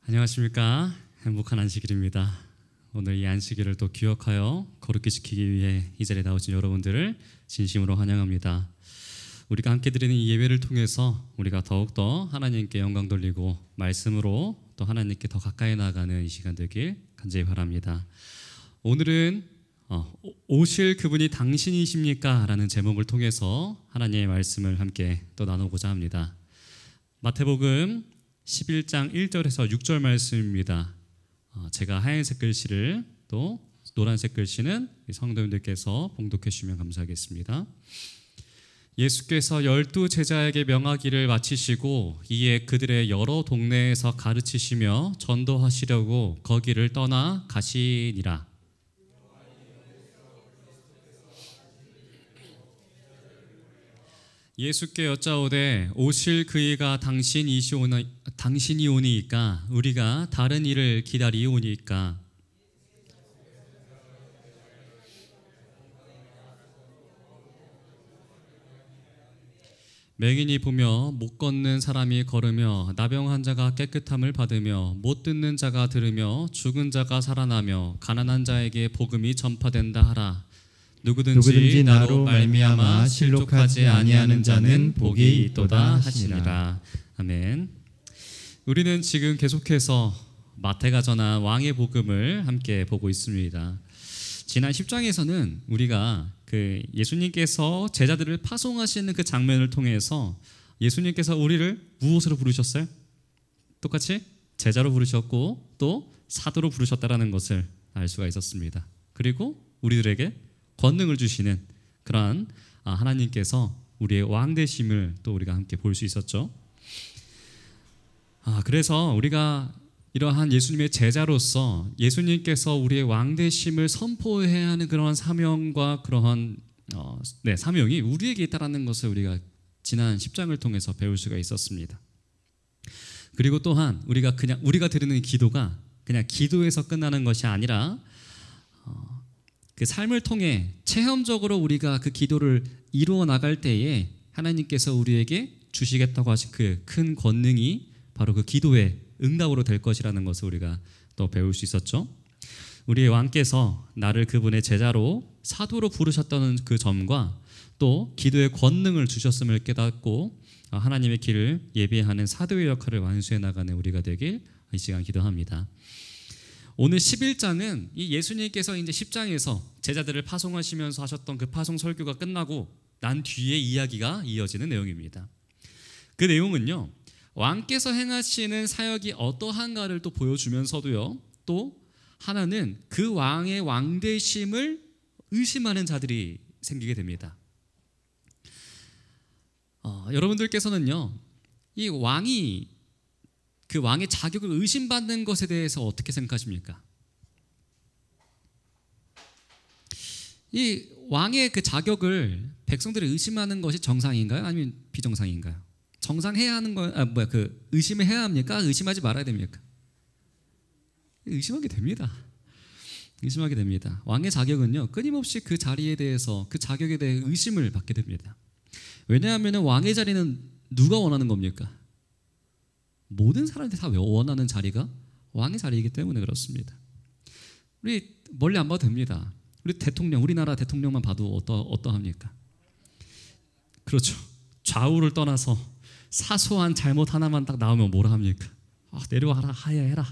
안녕하십니까. 행복한 안식일입니다. 오늘 이 안식일을 또 기억하여 거룩히 지키기 위해 이 자리에 나오신 여러분들을 진심으로 환영합니다. 우리가 함께 드리는 이 예배를 통해서 우리가 더욱더 하나님께 영광 돌리고 말씀으로 또 하나님께 더 가까이 나아가는 이 시간 되길 간절히 바랍니다. 오늘은 오실 그분이 당신이십니까? 라는 제목을 통해서 하나님의 말씀을 함께 또 나누고자 합니다. 마태복음 11장 1절에서 6절 말씀입니다. 제가 하얀색 글씨를 또 노란색 글씨는 성도님들께서 봉독해 주시면 감사하겠습니다. 예수께서 12 제자에게 명하기를 마치시고 이에 그들의 여러 동네에서 가르치시며 전도하시려고 거기를 떠나 가시니라. 예수께 여짜오되 오실 그이가 당신이오니이까 우리가 다른 이를 기다리오니이까. 맹인이 보며 못 걷는 사람이 걸으며 나병 환자가 깨끗함을 받으며 못 듣는 자가 들으며 죽은 자가 살아나며 가난한 자에게 복음이 전파된다 하라. 누구든지 나로 말미암아 실족하지 아니하는 자는 복이 있도다 하시니라. 아멘. 우리는 지금 계속해서 마태가 전한 왕의 복음을 함께 보고 있습니다. 지난 10장에서는 우리가 예수님께서 제자들을 파송하시는 그 장면을 통해서 예수님께서 우리를 무엇으로 부르셨어요? 똑같이 제자로 부르셨고 또 사도로 부르셨다라는 것을 알 수가 있었습니다. 그리고 우리들에게 권능을 주시는 그러한 하나님께서 우리의 왕 되심을 또 우리가 함께 볼 수 있었죠. 그래서 우리가 이러한 예수님의 제자로서 예수님께서 우리의 왕 되심을 선포해야 하는 그러한 사명과 그러한 사명이 우리에게 있다라는 것을 우리가 지난 10장을 통해서 배울 수가 있었습니다. 그리고 또한 우리가 드리는 기도가 그냥 기도에서 끝나는 것이 아니라 그 삶을 통해 체험적으로 우리가 그 기도를 이루어 나갈 때에 하나님께서 우리에게 주시겠다고 하신 그 큰 권능이 바로 그 기도의 응답으로 될 것이라는 것을 우리가 또 배울 수 있었죠. 우리의 왕께서 나를 그분의 제자로 사도로 부르셨다는 그 점과 또 기도의 권능을 주셨음을 깨닫고 하나님의 길을 예비하는 사도의 역할을 완수해 나가는 우리가 되길 이 시간 기도합니다. 오늘 11장은 이 예수님께서 이제 10장에서 제자들을 파송하시면서 하셨던 그 파송 설교가 끝나고 난 뒤에 이야기가 이어지는 내용입니다. 그 내용은요, 왕께서 행하시는 사역이 어떠한가를 또 보여주면서도요, 또 하나는 그 왕의 왕되심을 의심하는 자들이 생기게 됩니다. 여러분들께서는요, 이 왕이 그 왕의 자격을 의심받는 것에 대해서 어떻게 생각하십니까? 이 왕의 그 자격을 백성들이 의심하는 것이 정상인가요? 아니면 비정상인가요? 정상해야 하는 거, 의심을 해야 합니까? 의심하지 말아야 됩니까? 의심하게 됩니다. 의심하게 됩니다. 왕의 자격은요, 끊임없이 그 자리에 대해서, 그 자격에 대해 의심을 받게 됩니다. 왜냐하면 왕의 자리는 누가 원하는 겁니까? 모든 사람들이 다 원하는 자리가 왕의 자리이기 때문에 그렇습니다. 우리 멀리 안 봐도 됩니다. 우리 대통령, 우리나라 대통령만 봐도 어떠합니까? 그렇죠. 좌우를 떠나서 사소한 잘못 하나만 딱 나오면 뭐라 합니까? 내려와라, 하야해라.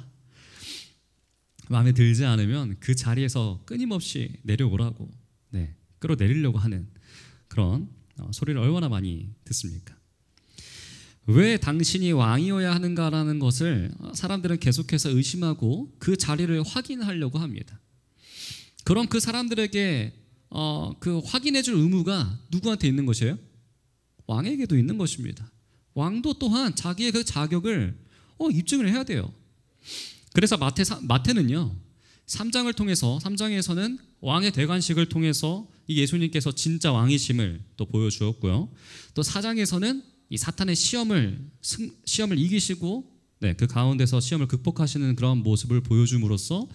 마음에 들지 않으면 그 자리에서 끊임없이 내려오라고 끌어내리려고 하는 그런 소리를 얼마나 많이 듣습니까? 왜 당신이 왕이어야 하는가라는 것을 사람들은 계속해서 의심하고 그 자리를 확인하려고 합니다. 그럼 그 사람들에게 그 확인해줄 의무가 누구한테 있는 것이에요? 왕에게도 있는 것입니다. 왕도 또한 자기의 그 자격을 입증을 해야 돼요. 그래서 마태는요, 3장을 통해서 3장에서는 왕의 대관식을 통해서 이 예수님께서 진짜 왕이심을 또 보여주었고요. 또 4장에서는 이 사탄의 시험을 이기시고 그 가운데서 시험을 극복하시는 그런 모습을 보여줌으로써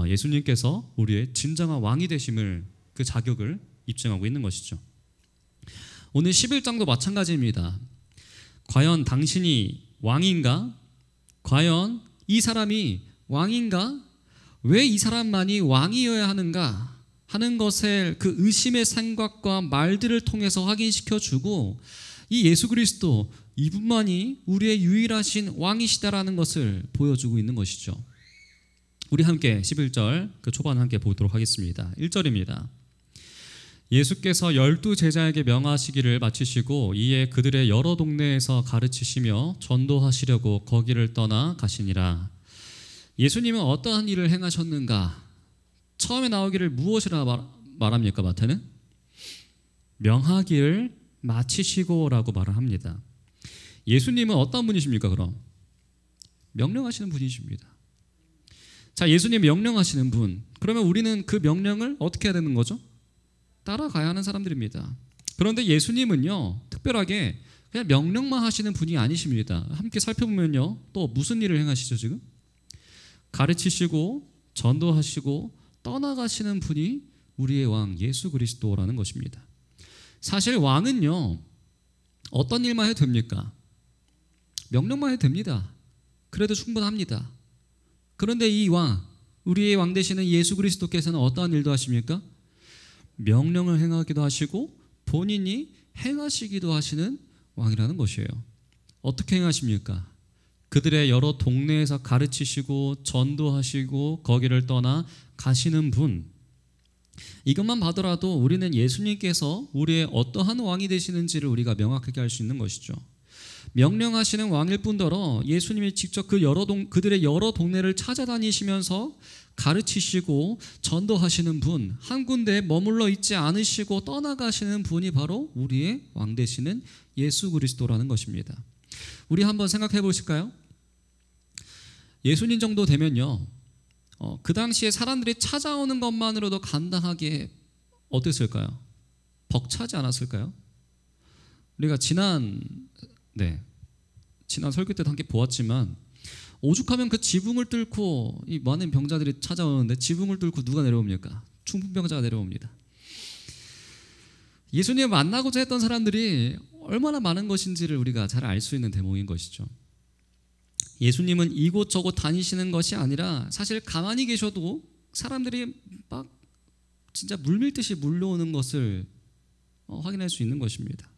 예수님께서 우리의 진정한 왕이 되심을 그 자격을 입증하고 있는 것이죠. 오늘 11장도 마찬가지입니다. 과연 당신이 왕인가? 과연 이 사람이 왕인가? 왜 이 사람만이 왕이어야 하는가? 하는 것을 그 의심의 생각과 말들을 통해서 확인시켜 주고 이 예수 그리스도 이분만이 우리의 유일하신 왕이시다라는 것을 보여주고 있는 것이죠. 우리 함께 11절 그 초반 함께 보도록 하겠습니다. 1절입니다. 예수께서 12 제자에게 명하시기를 마치시고 이에 그들의 여러 동네에서 가르치시며 전도하시려고 거기를 떠나 가시니라. 예수님은 어떠한 일을 행하셨는가? 처음에 나오기를 무엇이라 말합니까? 마태는 명하기를 마치시고라고 말을 합니다. 예수님은 어떤 분이십니까? 그럼 명령하시는 분이십니다. 자, 예수님 명령하시는 분, 그러면 우리는 그 명령을 어떻게 해야 되는 거죠? 따라가야 하는 사람들입니다. 그런데 예수님은요, 특별하게 그냥 명령만 하시는 분이 아니십니다. 함께 살펴보면요, 또 무슨 일을 행하시죠? 지금 가르치시고 전도하시고 떠나가시는 분이 우리의 왕 예수 그리스도라는 것입니다. 사실 왕은요, 어떤 일만 해도 됩니까? 명령만 해도 됩니다. 그래도 충분합니다. 그런데 이 왕, 우리의 왕 되시는 예수 그리스도께서는 어떠한 일도 하십니까? 명령을 행하기도 하시고 본인이 행하시기도 하시는 왕이라는 것이에요. 어떻게 행하십니까? 그들의 여러 동네에서 가르치시고 전도하시고 거기를 떠나 가시는 분, 이것만 봐더라도 우리는 예수님께서 우리의 어떠한 왕이 되시는지를 우리가 명확하게 알 수 있는 것이죠. 명령하시는 왕일 뿐더러 예수님이 직접 그들의 여러 동네를 찾아다니시면서 가르치시고 전도하시는 분, 한 군데에 머물러 있지 않으시고 떠나가시는 분이 바로 우리의 왕 되시는 예수 그리스도라는 것입니다. 우리 한번 생각해 보실까요? 예수님 정도 되면요, 그 당시에 사람들이 찾아오는 것만으로도 감당하기에 어땠을까요? 벅차지 않았을까요? 우리가 지난 설교 때도 함께 보았지만 오죽하면 그 지붕을 뚫고 이 많은 병자들이 찾아오는데 지붕을 뚫고 누가 내려옵니까? 중풍병자가 내려옵니다. 예수님을 만나고자 했던 사람들이 얼마나 많은 것인지를 우리가 잘 알 수 있는 대목인 것이죠. 예수님은 이곳저곳 다니시는 것이 아니라 사실 가만히 계셔도 사람들이 막 진짜 물밀듯이 몰려오는 것을 확인할 수 있는 것입니다.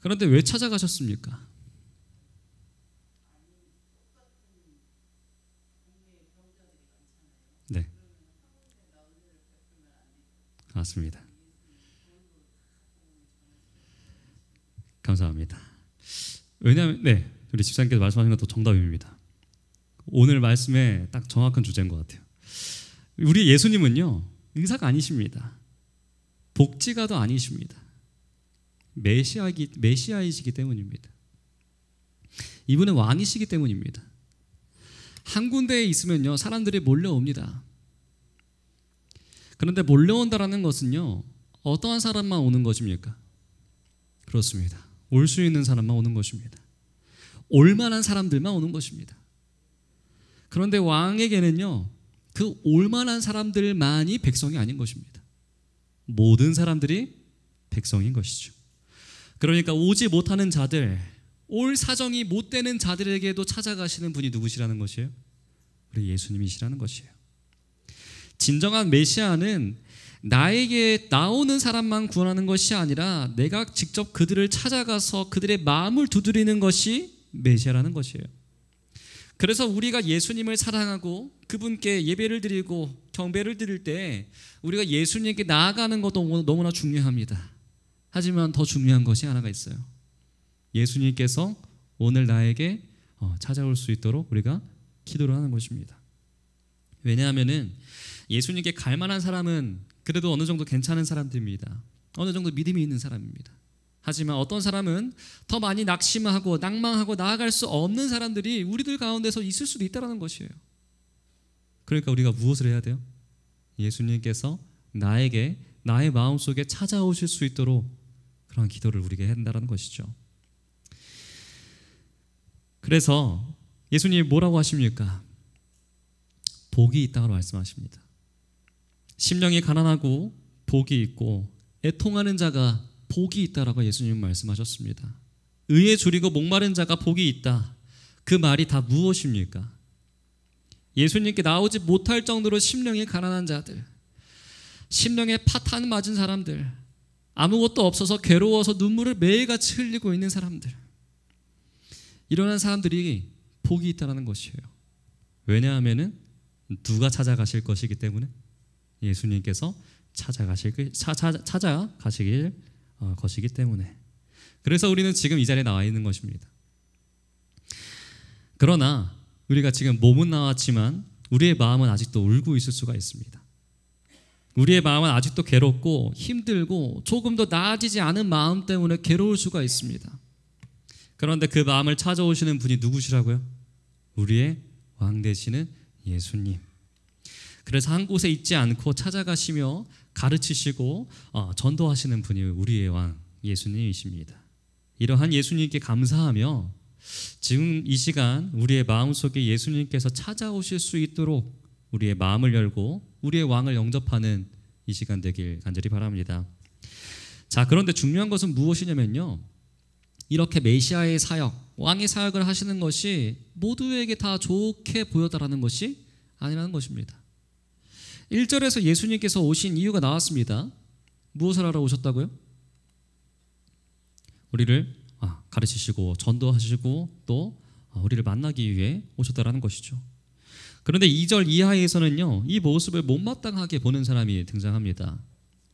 그런데 왜 찾아가셨습니까? 네, 맞습니다. 감사합니다. 왜냐하면 우리 집사님께서 말씀하신 것도 정답입니다. 오늘 말씀에 딱 정확한 주제인 것 같아요. 우리 예수님은요, 의사가 아니십니다. 복지가도 아니십니다. 메시아이시기 때문입니다. 이분은 왕이시기 때문입니다. 한 군데에 있으면요, 사람들이 몰려옵니다. 그런데 몰려온다라는 것은요, 어떠한 사람만 오는 것입니까? 그렇습니다. 올 수 있는 사람만 오는 것입니다. 올만한 사람들만 오는 것입니다. 그런데 왕에게는요, 그 올만한 사람들만이 백성이 아닌 것입니다. 모든 사람들이 백성인 것이죠. 그러니까 오지 못하는 자들, 올 사정이 못 되는 자들에게도 찾아가시는 분이 누구시라는 것이에요? 우리 예수님이시라는 것이에요. 진정한 메시아는 나에게 나오는 사람만 구원하는 것이 아니라 내가 직접 그들을 찾아가서 그들의 마음을 두드리는 것이 메시아라는 것이에요. 그래서 우리가 예수님을 사랑하고 그분께 예배를 드리고 경배를 드릴 때 우리가 예수님께 나아가는 것도 너무나 중요합니다. 하지만 더 중요한 것이 하나가 있어요. 예수님께서 오늘 나에게 찾아올 수 있도록 우리가 기도를 하는 것입니다. 왜냐하면은 예수님께 갈 만한 사람은 그래도 어느 정도 괜찮은 사람들입니다. 어느 정도 믿음이 있는 사람입니다. 하지만 어떤 사람은 더 많이 낙심하고 낭망하고 나아갈 수 없는 사람들이 우리들 가운데서 있을 수도 있다는 것이에요. 그러니까 우리가 무엇을 해야 돼요? 예수님께서 나에게 나의 마음속에 찾아오실 수 있도록 그런 기도를 우리에게 해야 한다는 것이죠. 그래서 예수님이 뭐라고 하십니까? 복이 있다고 말씀하십니다. 심령이 가난하고 복이 있고 애통하는 자가 복이 있다라고 예수님은 말씀하셨습니다. 의에 줄이고 목마른 자가 복이 있다. 그 말이 다 무엇입니까? 예수님께 나오지 못할 정도로 심령이 가난한 자들, 심령에 파탄 맞은 사람들, 아무것도 없어서 괴로워서 눈물을 매일같이 흘리고 있는 사람들, 이러한 사람들이 복이 있다는 것이에요. 왜냐하면 누가 찾아가실 것이기 때문에, 예수님께서 찾아가실 것이기 때문에. 그래서 우리는 지금 이 자리에 나와 있는 것입니다. 그러나 우리가 지금 몸은 나왔지만 우리의 마음은 아직도 울고 있을 수가 있습니다. 우리의 마음은 아직도 괴롭고 힘들고 조금 더 나아지지 않은 마음 때문에 괴로울 수가 있습니다. 그런데 그 마음을 찾아오시는 분이 누구시라고요? 우리의 왕 되시는 예수님. 그래서 한 곳에 있지 않고 찾아가시며 가르치시고 전도하시는 분이 우리의 왕 예수님이십니다. 이러한 예수님께 감사하며 지금 이 시간 우리의 마음속에 예수님께서 찾아오실 수 있도록 우리의 마음을 열고 우리의 왕을 영접하는 이 시간 되길 간절히 바랍니다. 자, 그런데 중요한 것은 무엇이냐면요, 이렇게 메시아의 사역, 왕의 사역을 하시는 것이 모두에게 다 좋게 보여다라는 것이 아니라는 것입니다. 1절에서 예수님께서 오신 이유가 나왔습니다. 무엇을 하러 오셨다고요? 우리를 가르치시고 전도하시고 또 우리를 만나기 위해 오셨다라는 것이죠. 그런데 2절 이하에서는요, 이 모습을 못마땅하게 보는 사람이 등장합니다.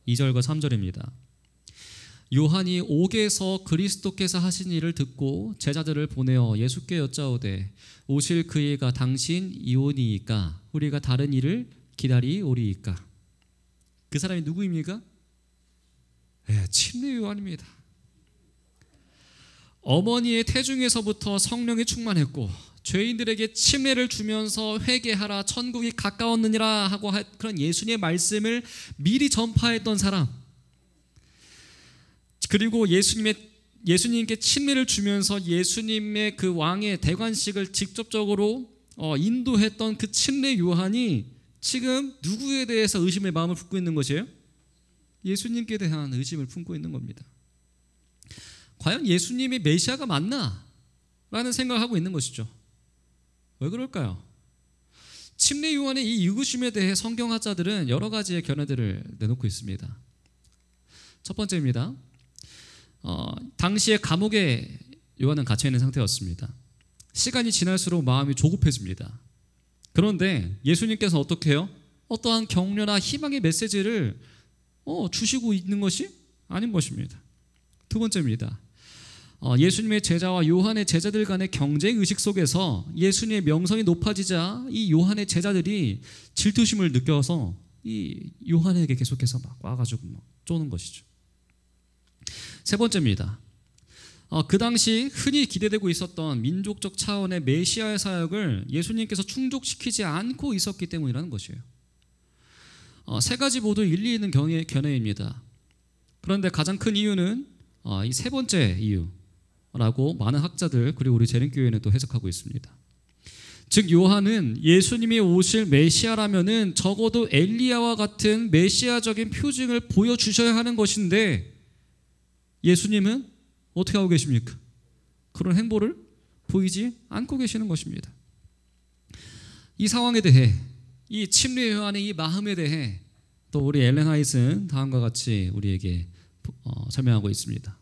2절과 3절입니다. 요한이 옥에서 그리스도께서 하신 일을 듣고 제자들을 보내어 예수께 여짜오되 오실 그 이가 당신 이오니이까 우리가 다른 일을 기다리오리이까. 그 사람이 누구입니까? 침례 요한입니다. 어머니의 태중에서부터 성령이 충만했고 죄인들에게 침례를 주면서 회개하라 천국이 가까웠느니라 하고 그런 예수님의 말씀을 미리 전파했던 사람, 그리고 예수님께 침례를 주면서 예수님의 그 왕의 대관식을 직접적으로 인도했던 그 침례 요한이 지금 누구에 대해서 의심의 마음을 품고 있는 것이에요? 예수님께 대한 의심을 품고 있는 겁니다. 과연 예수님이 메시아가 맞나? 라는 생각을 하고 있는 것이죠. 왜 그럴까요? 침례 요한의 이 의구심에 대해 성경학자들은 여러 가지의 견해들을 내놓고 있습니다. 첫 번째입니다. 당시에 감옥에 요한은 갇혀 있는 상태였습니다. 시간이 지날수록 마음이 조급해집니다. 그런데 예수님께서 어떻게 해요? 어떠한 격려나 희망의 메시지를 주시고 있는 것이 아닌 것입니다. 두 번째입니다. 예수님의 제자와 요한의 제자들 간의 경쟁 의식 속에서 예수님의 명성이 높아지자 이 요한의 제자들이 질투심을 느껴서 이 요한에게 계속해서 막 와가지고 막 쪼는 것이죠. 세 번째입니다. 그 당시 흔히 기대되고 있었던 민족적 차원의 메시아의 사역을 예수님께서 충족시키지 않고 있었기 때문이라는 것이에요. 세 가지 모두 일리 있는 견해입니다. 그런데 가장 큰 이유는 이 세 번째 이유라고 많은 학자들 그리고 우리 재림교회는 또 해석하고 있습니다. 즉 요한은 예수님이 오실 메시아라면은 적어도 엘리야와 같은 메시아적인 표징을 보여주셔야 하는 것인데 예수님은 어떻게 하고 계십니까? 그런 행보를 보이지 않고 계시는 것입니다. 이 상황에 대해, 이 침례 요한의 이 마음에 대해 또 우리 엘렌 화이트는 다음과 같이 우리에게 설명하고 있습니다.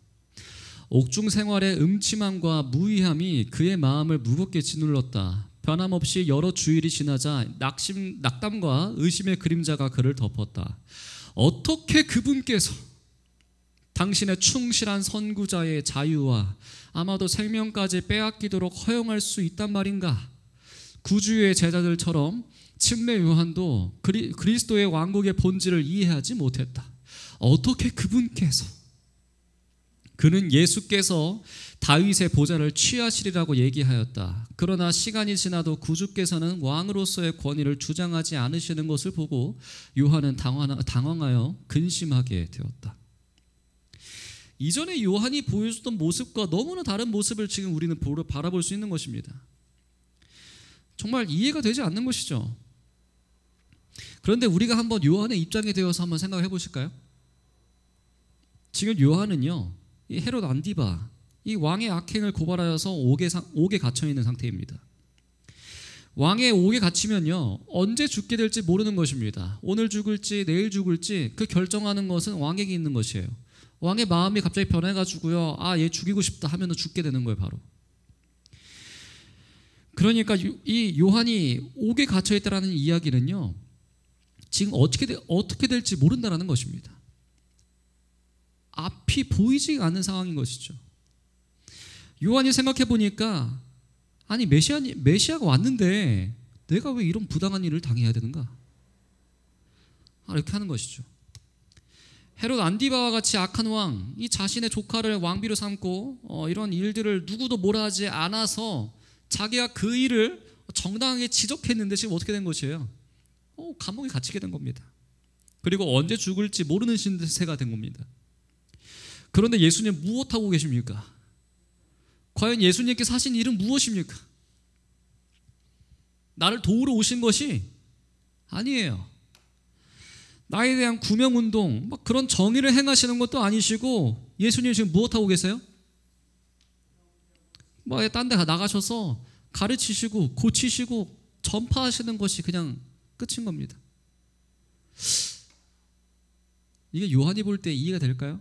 옥중 생활의 음침함과 무의함이 그의 마음을 무겁게 짓눌렀다. 변함없이 여러 주일이 지나자 낙담과 의심의 그림자가 그를 덮었다. 어떻게 그분께서 당신의 충실한 선구자의 자유와 아마도 생명까지 빼앗기도록 허용할 수 있단 말인가? 구주의 제자들처럼 침례 요한도 그리스도의 왕국의 본질을 이해하지 못했다. 어떻게 그는 예수께서 다윗의 보좌를 취하시리라고 얘기하였다. 그러나 시간이 지나도 구주께서는 왕으로서의 권위를 주장하지 않으시는 것을 보고 요한은 당황하여 근심하게 되었다. 이전에 요한이 보여줬던 모습과 너무나 다른 모습을 지금 우리는 바라볼 수 있는 것입니다. 정말 이해가 되지 않는 것이죠. 그런데 우리가 한번 요한의 입장에 대해서 한번 생각해 보실까요? 지금 요한은요, 이 헤롯 안디바, 이 왕의 악행을 고발하여서 옥에 갇혀 있는 상태입니다. 왕의 옥에 갇히면요, 언제 죽게 될지 모르는 것입니다. 오늘 죽을지 내일 죽을지 그 결정하는 것은 왕에게 있는 것이에요. 왕의 마음이 갑자기 변해가지고요, 얘 죽이고 싶다 하면 죽게 되는 거예요, 바로. 그러니까 이 요한이 옥에 갇혀 있다라는 이야기는요, 지금 어떻게 될지 모른다라는 것입니다. 앞이 보이지 않는 상황인 것이죠. 요한이 생각해 보니까, 아니 메시아가 왔는데 내가 왜 이런 부당한 일을 당해야 되는가? 이렇게 하는 것이죠. 헤롯 안디바와 같이 악한 왕, 이 자신의 조카를 왕비로 삼고 이런 일들을 누구도 뭐라 하지 않아서 자기가 그 일을 정당하게 지적했는데 지금 어떻게 된 것이에요? 감옥에 갇히게 된 겁니다. 그리고 언제 죽을지 모르는 신세가 된 겁니다. 그런데 예수님 무엇하고 계십니까? 과연 예수님께서 하신 일은 무엇입니까? 나를 도우러 오신 것이 아니에요. 나에 대한 구명운동, 그런 정의를 행하시는 것도 아니시고, 예수님 지금 무엇하고 계세요? 딴 데 나가셔서 가르치시고 고치시고 전파하시는 것이 그냥 끝인 겁니다. 이게 요한이 볼 때 이해가 될까요?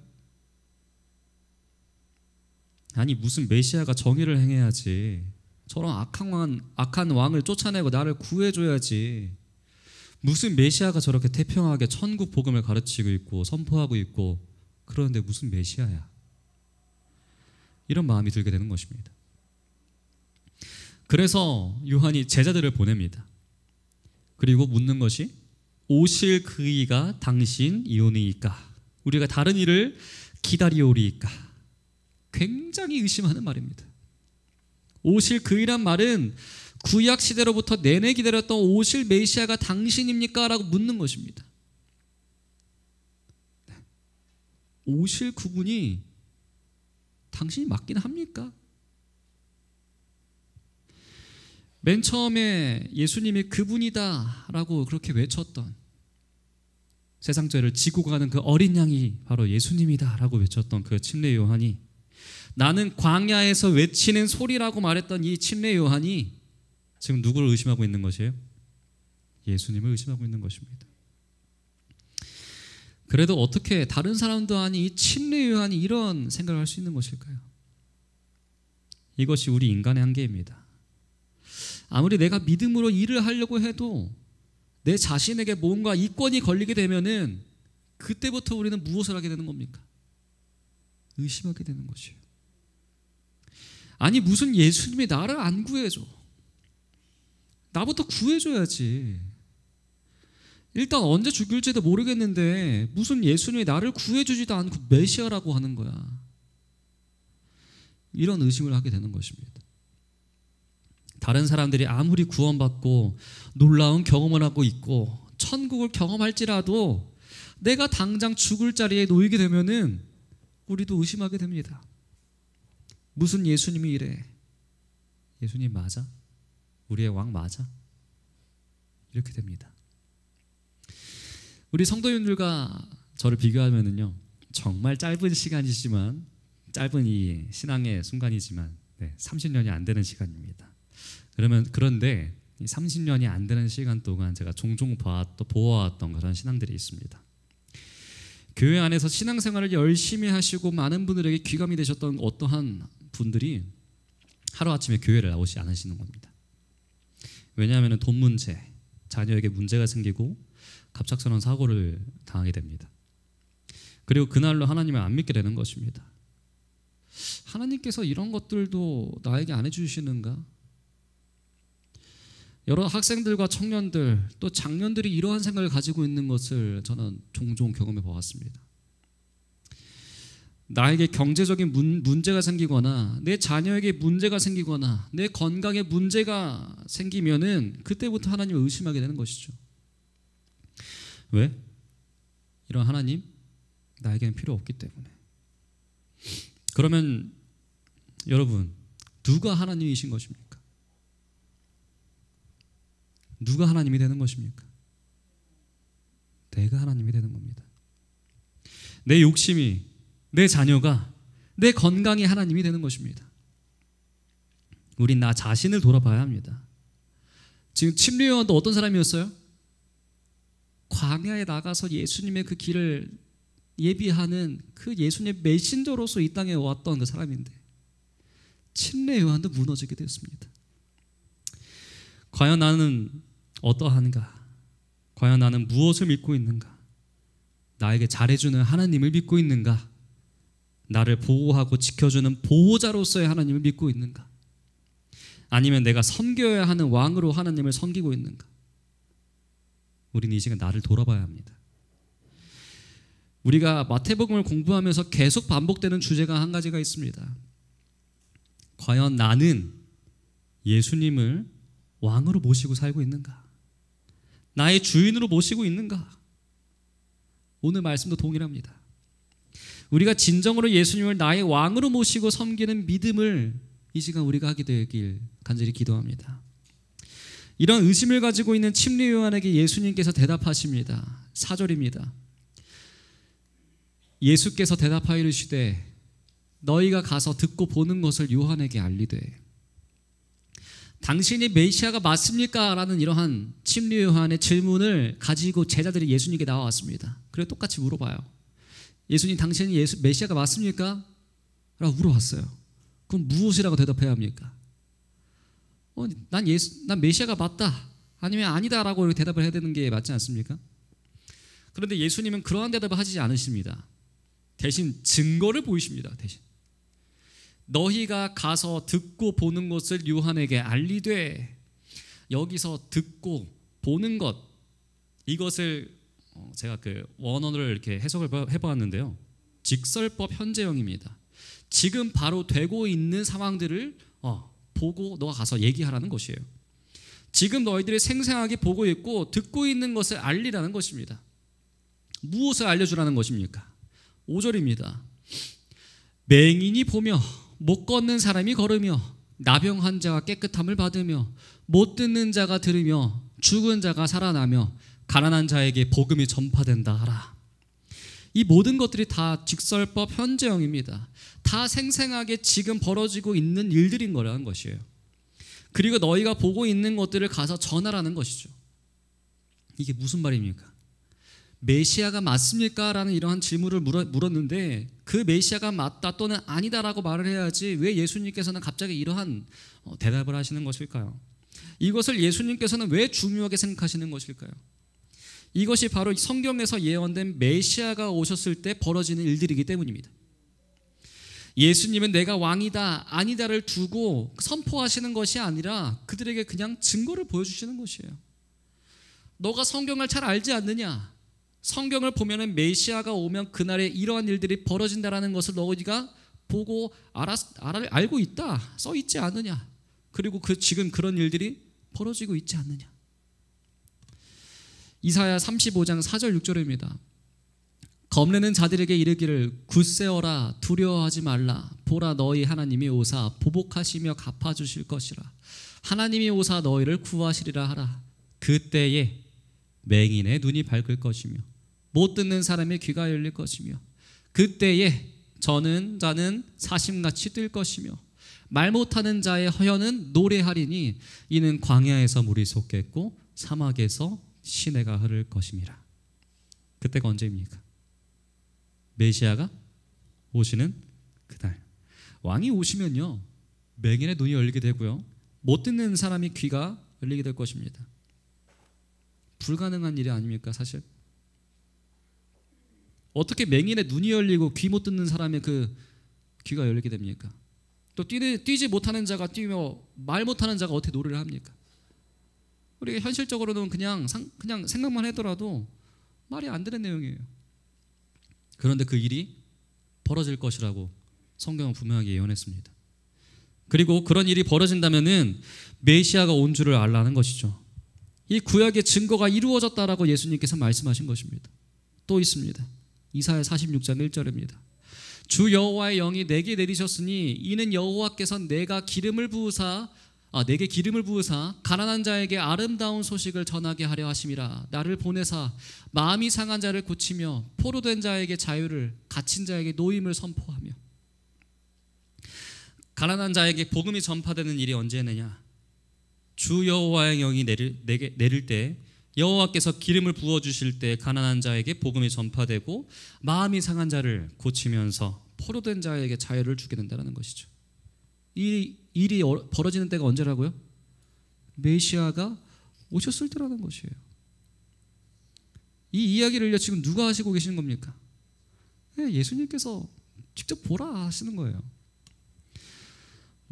아니 무슨 메시아가 정의를 행해야지, 저런 악한 왕을 쫓아내고 나를 구해줘야지, 무슨 메시아가 저렇게 태평하게 천국 복음을 가르치고 있고 선포하고 있고, 그런데 무슨 메시아야, 이런 마음이 들게 되는 것입니다. 그래서 요한이 제자들을 보냅니다. 그리고 묻는 것이, 오실 그 이가 당신이오니이까, 우리가 다른 일을 기다리오리이까. 굉장히 의심하는 말입니다. 오실 그이란 말은 구약 시대로부터 내내 기다렸던 오실 메시아가 당신입니까? 라고 묻는 것입니다. 오실 그분이 당신이 맞긴 합니까? 맨 처음에 예수님이 그분이다 라고 그렇게 외쳤던, 세상 죄를 지고 가는 그 어린 양이 바로 예수님이다 라고 외쳤던 그 침례 요한이, 나는 광야에서 외치는 소리라고 말했던 이 침례 요한이 지금 누구를 의심하고 있는 것이에요? 예수님을 의심하고 있는 것입니다. 그래도 어떻게 다른 사람도 아닌 이 침례 요한이 이런 생각을 할 수 있는 것일까요? 이것이 우리 인간의 한계입니다. 아무리 내가 믿음으로 일을 하려고 해도 내 자신에게 뭔가 이권이 걸리게 되면은 그때부터 우리는 무엇을 하게 되는 겁니까? 의심하게 되는 것이에요. 아니 무슨 예수님이 나를 안 구해줘, 나부터 구해줘야지. 일단 언제 죽일지도 모르겠는데 무슨 예수님이 나를 구해주지도 않고 메시아라고 하는 거야. 이런 의심을 하게 되는 것입니다. 다른 사람들이 아무리 구원받고 놀라운 경험을 하고 있고 천국을 경험할지라도 내가 당장 죽을 자리에 놓이게 되면은 우리도 의심하게 됩니다. 무슨 예수님이 이래? 예수님 맞아? 우리의 왕 맞아? 이렇게 됩니다. 우리 성도님들과 저를 비교하면은요, 정말 짧은 시간이지만, 짧은 이 신앙의 순간이지만 30년이 안 되는 시간입니다. 그런데 이 30년이 안 되는 시간 동안 제가 종종 보아왔던 그런 신앙들이 있습니다. 교회 안에서 신앙생활을 열심히 하시고 많은 분들에게 귀감이 되셨던 어떠한 분들이 하루아침에 교회를 나오지 않으시는 겁니다. 왜냐하면 돈 문제, 자녀에게 문제가 생기고 갑작스러운 사고를 당하게 됩니다. 그리고 그날로 하나님을 안 믿게 되는 것입니다. 하나님께서 이런 것들도 나에게 안 해주시는가? 여러 학생들과 청년들 또 장년들이 이러한 생각을 가지고 있는 것을 저는 종종 경험해 보았습니다. 나에게 경제적인 문제가 생기거나 내 자녀에게 문제가 생기거나 내 건강에 문제가 생기면은 그때부터 하나님을 의심하게 되는 것이죠. 왜? 이런 하나님 나에게는 필요 없기 때문에. 그러면 여러분, 누가 하나님이신 것입니까? 누가 하나님이 되는 것입니까? 내가 하나님이 되는 겁니다. 내 욕심이, 내 자녀가 내 건강이 하나님이 되는 것입니다. 우린 나 자신을 돌아봐야 합니다. 지금 침례 요한도 어떤 사람이었어요? 광야에 나가서 예수님의 그 길을 예비하는 그 예수님의 메신저로서 이 땅에 왔던 그 사람인데 침례 요한도 무너지게 되었습니다. 과연 나는 어떠한가? 과연 나는 무엇을 믿고 있는가? 나에게 잘해주는 하나님을 믿고 있는가? 나를 보호하고 지켜주는 보호자로서의 하나님을 믿고 있는가? 아니면 내가 섬겨야 하는 왕으로 하나님을 섬기고 있는가? 우리는 이 시간 나를 돌아봐야 합니다. 우리가 마태복음을 공부하면서 계속 반복되는 주제가 한 가지가 있습니다. 과연 나는 예수님을 왕으로 모시고 살고 있는가? 나의 주인으로 모시고 있는가? 오늘 말씀도 동일합니다. 우리가 진정으로 예수님을 나의 왕으로 모시고 섬기는 믿음을 이 시간 우리가 하게 되길 간절히 기도합니다. 이런 의심을 가지고 있는 침례 요한에게 예수님께서 대답하십니다. 4절입니다. 예수께서 대답하여 이르시되 너희가 가서 듣고 보는 것을 요한에게 알리되 당신이 메시아가 맞습니까? 라는 이러한 침례 요한의 질문을 가지고 제자들이 예수님께 나와왔습니다. 그래서 똑같이 물어봐요. 예수님, 당신이 메시아가 맞습니까? 라고 물어봤어요. 그럼 무엇이라고 대답해야 합니까? 난 메시아가 맞다 아니면 아니다 라고 이렇게 대답을 해야 되는 게 맞지 않습니까? 그런데 예수님은 그러한 대답을 하시지 않으십니다. 대신 증거를 보이십니다. 대신 너희가 가서 듣고 보는 것을 요한에게 알리되, 여기서 듣고 보는 것, 이것을 제가 그 원어를 이렇게 해석을 해보았는데요, 직설법 현재형입니다. 지금 바로 되고 있는 상황들을 보고 너가 가서 얘기하라는 것이에요. 지금 너희들이 생생하게 보고 있고 듣고 있는 것을 알리라는 것입니다. 무엇을 알려주라는 것입니까? 5절입니다. 맹인이 보며 못 걷는 사람이 걸으며 나병 자가 깨끗함을 받으며 못 듣는 자가 들으며 죽은 자가 살아나며 가난한 자에게 복음이 전파된다 하라. 이 모든 것들이 다 직설법 현재형입니다. 다 생생하게 지금 벌어지고 있는 일들인 거라는 것이에요. 그리고 너희가 보고 있는 것들을 가서 전하라는 것이죠. 이게 무슨 말입니까? 메시아가 맞습니까? 라는 이러한 질문을 물었는데 그 메시아가 맞다 또는 아니다라고 말을 해야지 왜 예수님께서는 갑자기 이러한 대답을 하시는 것일까요? 이것을 예수님께서는 왜 중요하게 생각하시는 것일까요? 이것이 바로 성경에서 예언된 메시아가 오셨을 때 벌어지는 일들이기 때문입니다. 예수님은 내가 왕이다 아니다를 두고 선포하시는 것이 아니라 그들에게 그냥 증거를 보여주시는 것이에요. 너가 성경을 잘 알지 않느냐? 성경을 보면은 메시아가 오면 그날에 이러한 일들이 벌어진다라는 것을 너희가 보고 알고 있다, 써 있지 않느냐? 그리고 지금 그런 일들이 벌어지고 있지 않느냐? 이사야 35장 4절 6절입니다. 겁내는 자들에게 이르기를 굳세어라, 두려워하지 말라. 보라, 너희 하나님이 오사 보복하시며 갚아주실 것이라. 하나님이 오사 너희를 구하시리라 하라. 그때에 맹인의 눈이 밝을 것이며 못 듣는 사람의 귀가 열릴 것이며 그때에 저는 자는 사심같이 뜰 것이며 말 못하는 자의 혀는 노래하리니 이는 광야에서 물이 솟겠고 사막에서 시내가 흐를 것임이라. 그때가 언제입니까? 메시아가 오시는 그날. 왕이 오시면요, 맹인의 눈이 열리게 되고요, 못 듣는 사람의 귀가 열리게 될 것입니다. 불가능한 일이 아닙니까? 사실 어떻게 맹인의 눈이 열리고 귀 못 듣는 사람의 그 귀가 열리게 됩니까? 또 뛰지 못하는 자가 뛰며 말 못하는 자가 어떻게 노래를 합니까? 우리가 현실적으로는 그냥 생각만 하더라도 말이 안 되는 내용이에요. 그런데 그 일이 벌어질 것이라고 성경은 분명하게 예언했습니다. 그리고 그런 일이 벌어진다면은 메시아가 온 줄을 알라는 것이죠. 이 구약의 증거가 이루어졌다라고 예수님께서 말씀하신 것입니다. 또 있습니다. 이사야 46장 1절입니다. 주 여호와의 영이 내게 내리셨으니 이는 여호와께서 내게 기름을 부으사 가난한 자에게 아름다운 소식을 전하게 하려 하심이라. 나를 보내사 마음이 상한 자를 고치며 포로된 자에게 자유를, 갇힌 자에게 노임을 선포하며. 가난한 자에게 복음이 전파되는 일이 언제느냐? 주 여호와의 영이 내릴 때, 여호와께서 기름을 부어 주실 때 가난한 자에게 복음이 전파되고 마음이 상한 자를 고치면서 포로된 자에게 자유를 주게 된다는 것이죠. 이 일이 벌어지는 때가 언제라고요? 메시아가 오셨을 때라는 것이에요. 이 이야기를 지금 누가 하시고 계시는 겁니까? 예수님께서 직접 보라 하시는 거예요.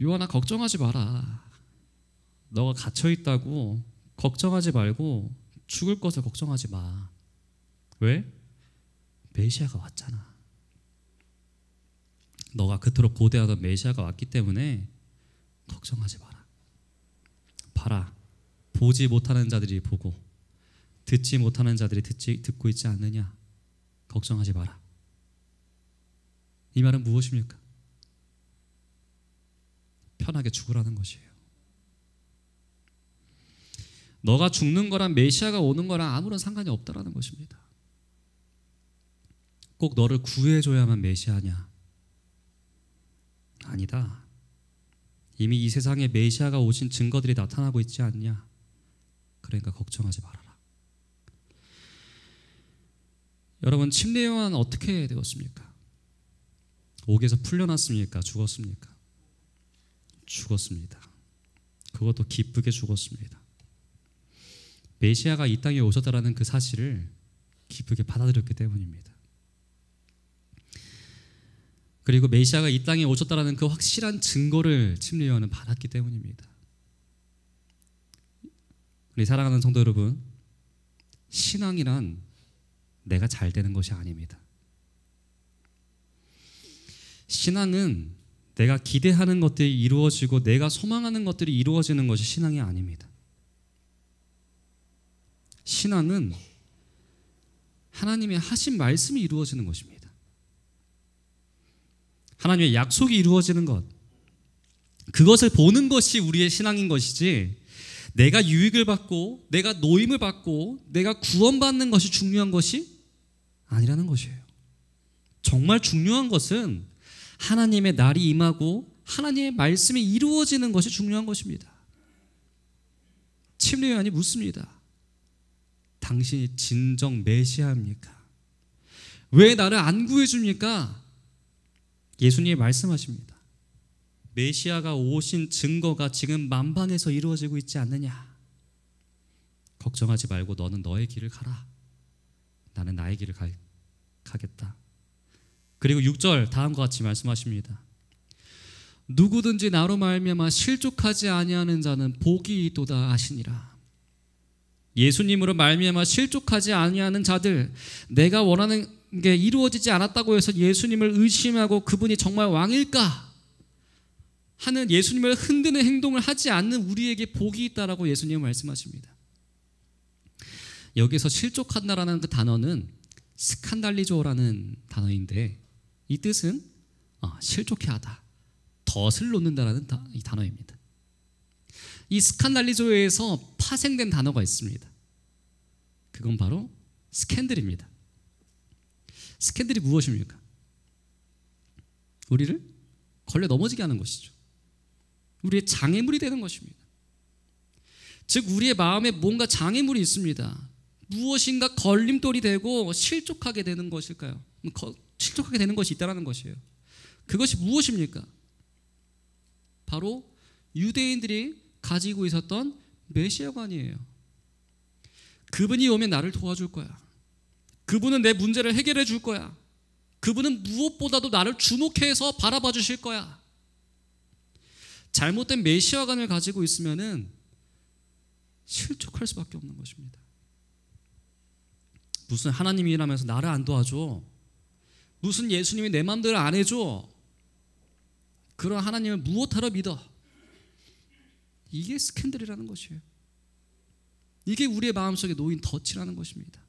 요한아, 걱정하지 마라. 너가 갇혀있다고 걱정하지 말고 죽을 것을 걱정하지 마. 왜? 메시아가 왔잖아. 너가 그토록 고대하던 메시아가 왔기 때문에 걱정하지 마라. 봐라, 보지 못하는 자들이 보고 듣지 못하는 자들이 듣고 있지 않느냐. 걱정하지 마라. 이 말은 무엇입니까? 편하게 죽으라는 것이에요. 너가 죽는 거랑 메시아가 오는 거랑 아무런 상관이 없다라는 것입니다. 꼭 너를 구해줘야만 메시아냐? 아니다. 이미 이 세상에 메시아가 오신 증거들이 나타나고 있지 않냐? 그러니까 걱정하지 말아라. 여러분, 침례 요한은 어떻게 되었습니까? 옥에서 풀려났습니까? 죽었습니까? 죽었습니다. 그것도 기쁘게 죽었습니다. 메시아가 이 땅에 오셨다라는 그 사실을 기쁘게 받아들였기 때문입니다. 그리고 메시아가 이 땅에 오셨다라는 그 확실한 증거를 침례 요한은 받았기 때문입니다. 우리 사랑하는 성도 여러분, 신앙이란 내가 잘 되는 것이 아닙니다. 신앙은 내가 기대하는 것들이 이루어지고 내가 소망하는 것들이 이루어지는 것이 신앙이 아닙니다. 신앙은 하나님의 하신 말씀이 이루어지는 것입니다. 하나님의 약속이 이루어지는 것, 그것을 보는 것이 우리의 신앙인 것이지, 내가 유익을 받고 내가 노임을 받고 내가 구원받는 것이 중요한 것이 아니라는 것이에요. 정말 중요한 것은 하나님의 날이 임하고 하나님의 말씀이 이루어지는 것이 중요한 것입니다. 침례 요한이 묻습니다. 당신이 진정 메시아입니까? 왜 나를 안 구해줍니까? 예수님이 말씀하십니다. 메시아가 오신 증거가 지금 만방에서 이루어지고 있지 않느냐? 걱정하지 말고 너는 너의 길을 가라. 나는 나의 길을 가겠다. 그리고 6절 다음과 같이 말씀하십니다. 누구든지 나로 말미암아 실족하지 아니하는 자는 복이 있도다 하시니라. 예수님으로 말미암아 실족하지 아니하는 자들, 내가 원하는 게 이루어지지 않았다고 해서 예수님을 의심하고 그분이 정말 왕일까 하는 예수님을 흔드는 행동을 하지 않는 우리에게 복이 있다라고 예수님은 말씀하십니다. 여기서 실족한다라는 그 단어는 스칸달리조라는 단어인데, 이 뜻은 실족해하다, 덫을 놓는다라는 이 단어입니다. 이 스칸달리조에서 파생된 단어가 있습니다. 그건 바로 스캔들입니다. 스캔들이 무엇입니까? 우리를 걸려 넘어지게 하는 것이죠. 우리의 장애물이 되는 것입니다. 즉 우리의 마음에 뭔가 장애물이 있습니다. 무엇인가 걸림돌이 되고 실족하게 되는 것일까요? 실족하게 되는 것이 있다는 것이에요. 그것이 무엇입니까? 바로 유대인들이 가지고 있었던 메시아관이에요. 그분이 오면 나를 도와줄 거야. 그분은 내 문제를 해결해 줄 거야. 그분은 무엇보다도 나를 주목해서 바라봐 주실 거야. 잘못된 메시아관을 가지고 있으면은 실족할 수밖에 없는 것입니다. 무슨 하나님이 일하면서 나를 안 도와줘? 무슨 예수님이 내 마음대로 안 해줘? 그런 하나님을 무엇하러 믿어? 이게 스캔들이라는 것이에요. 이게 우리의 마음속에 놓인 덫이라는 것입니다.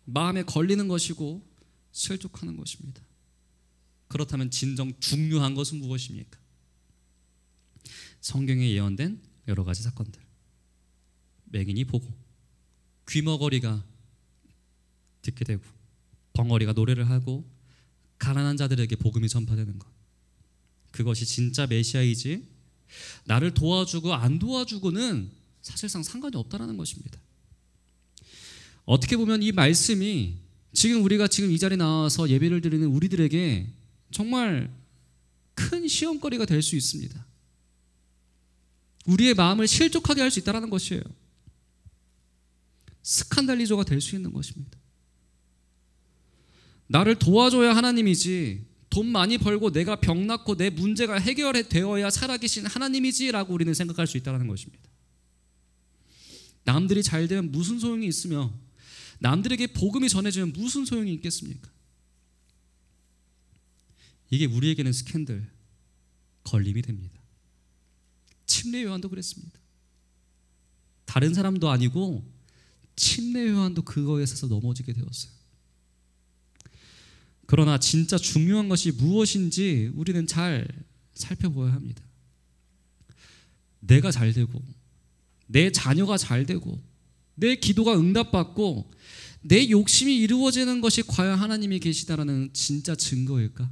마음에 걸리는 것이고 실족하는 것입니다. 그렇다면 진정 중요한 것은 무엇입니까? 성경에 예언된 여러 가지 사건들, 맹인이 보고 귀머거리가 듣게 되고 벙어리가 노래를 하고 가난한 자들에게 복음이 전파되는 것, 그것이 진짜 메시아이지 나를 도와주고 안 도와주고는 사실상 상관이 없다는 것입니다. 어떻게 보면 이 말씀이 지금 우리가 지금 이 자리에 나와서 예배를 드리는 우리들에게 정말 큰 시험거리가 될 수 있습니다. 우리의 마음을 실족하게 할 수 있다는 것이에요. 스칸달리조가 될 수 있는 것입니다. 나를 도와줘야 하나님이지, 돈 많이 벌고 내가 병 낫고 내 문제가 해결되어야 살아계신 하나님이지라고 우리는 생각할 수 있다는 것입니다. 남들이 잘 되면 무슨 소용이 있으며 남들에게 복음이 전해지면 무슨 소용이 있겠습니까? 이게 우리에게는 스캔들, 걸림이 됩니다. 침례 요한도 그랬습니다. 다른 사람도 아니고 침례 요한도 그거에 있어서 넘어지게 되었어요. 그러나 진짜 중요한 것이 무엇인지 우리는 잘 살펴보아야 합니다. 내가 잘 되고 내 자녀가 잘 되고 내 기도가 응답받고 내 욕심이 이루어지는 것이 과연 하나님이 계시다라는 진짜 증거일까?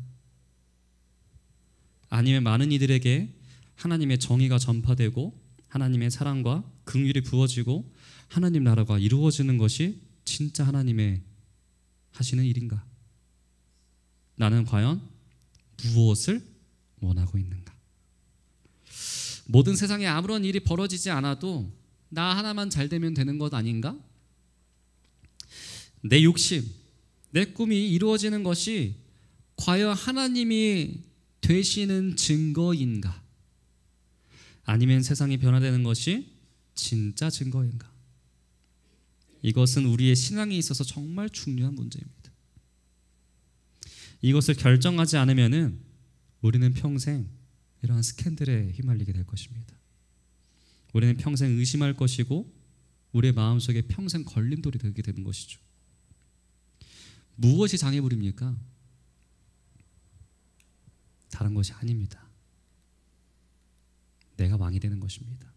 아니면 많은 이들에게 하나님의 정의가 전파되고 하나님의 사랑과 긍휼이 부어지고 하나님 나라가 이루어지는 것이 진짜 하나님의 하시는 일인가? 나는 과연 무엇을 원하고 있는가? 모든 세상에 아무런 일이 벌어지지 않아도 나 하나만 잘 되면 되는 것 아닌가? 내 욕심, 내 꿈이 이루어지는 것이 과연 하나님이 되시는 증거인가? 아니면 세상이 변화되는 것이 진짜 증거인가? 이것은 우리의 신앙에 있어서 정말 중요한 문제입니다. 이것을 결정하지 않으면은 우리는 평생 이러한 스캔들에 휘말리게 될 것입니다. 우리는 평생 의심할 것이고 우리의 마음속에 평생 걸림돌이 되게 되는 것이죠. 무엇이 장애물입니까? 다른 것이 아닙니다. 내가 왕이 되는 것입니다.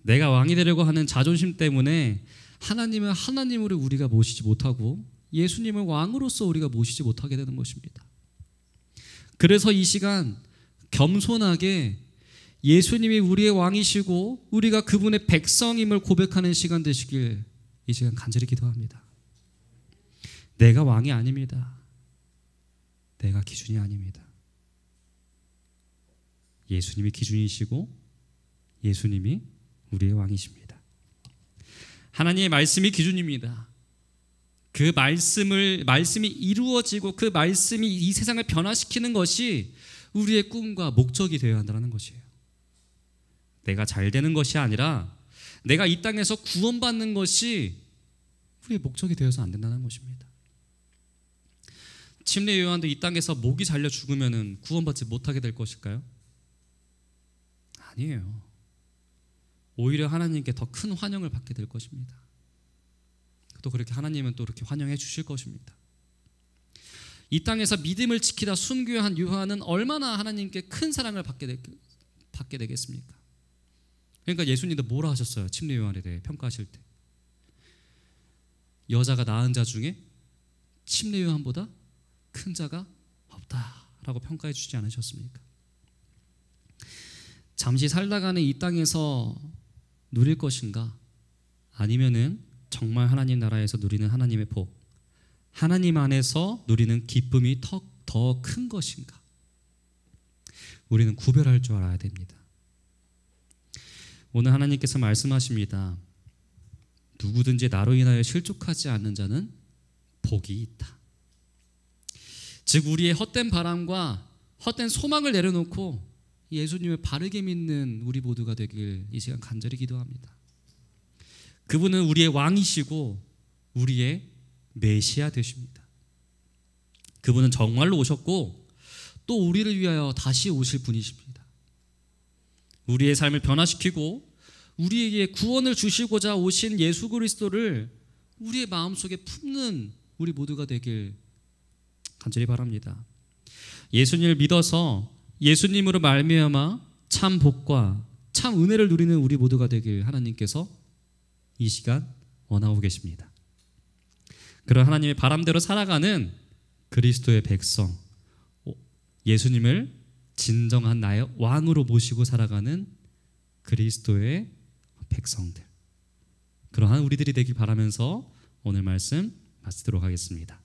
내가 왕이 되려고 하는 자존심 때문에 하나님은 하나님으로 우리가 모시지 못하고 예수님을 왕으로서 우리가 모시지 못하게 되는 것입니다. 그래서 이 시간 겸손하게 예수님이 우리의 왕이시고 우리가 그분의 백성임을 고백하는 시간 되시길 이 시간 간절히 기도합니다. 내가 왕이 아닙니다. 내가 기준이 아닙니다. 예수님이 기준이시고 예수님이 우리의 왕이십니다. 하나님의 말씀이 기준입니다. 그 말씀이 이루어지고 그 말씀이 이 세상을 변화시키는 것이 우리의 꿈과 목적이 되어야 한다는 것이에요. 내가 잘 되는 것이 아니라 내가 이 땅에서 구원받는 것이 우리의 목적이 되어서 안 된다는 것입니다. 침례 요한도 이 땅에서 목이 잘려 죽으면 구원받지 못하게 될 것일까요? 아니에요. 오히려 하나님께 더 큰 환영을 받게 될 것입니다. 또 그렇게 하나님은 또 이렇게 환영해 주실 것입니다. 이 땅에서 믿음을 지키다 순교한 요한은 얼마나 하나님께 큰 사랑을 받게 되겠습니까? 그러니까 예수님도 뭐라 하셨어요? 침례 요한에 대해 평가하실 때 여자가 낳은 자 중에 침례 요한보다 큰 자가 없다라고 평가해 주지 않으셨습니까? 잠시 살다가는 이 땅에서 누릴 것인가? 아니면은 정말 하나님 나라에서 누리는 하나님의 복, 하나님 안에서 누리는 기쁨이 더 큰 것인가? 우리는 구별할 줄 알아야 됩니다. 오늘 하나님께서 말씀하십니다. 누구든지 나로 인하여 실족하지 않는 자는 복이 있다. 즉 우리의 헛된 바람과 헛된 소망을 내려놓고 예수님을 바르게 믿는 우리 모두가 되길 이 시간 간절히 기도합니다. 그분은 우리의 왕이시고 우리의 메시아 되십니다. 그분은 정말로 오셨고 또 우리를 위하여 다시 오실 분이십니다. 우리의 삶을 변화시키고 우리에게 구원을 주시고자 오신 예수 그리스도를 우리의 마음속에 품는 우리 모두가 되길 간절히 바랍니다. 예수님을 믿어서 예수님으로 말미암아 참 복과 참 은혜를 누리는 우리 모두가 되길 하나님께서 이 시간 원하고 계십니다. 그런 하나님의 바람대로 살아가는 그리스도의 백성, 예수님을 진정한 나의 왕으로 모시고 살아가는 그리스도의 백성들, 그러한 우리들이 되길 바라면서 오늘 말씀 마치도록 하겠습니다.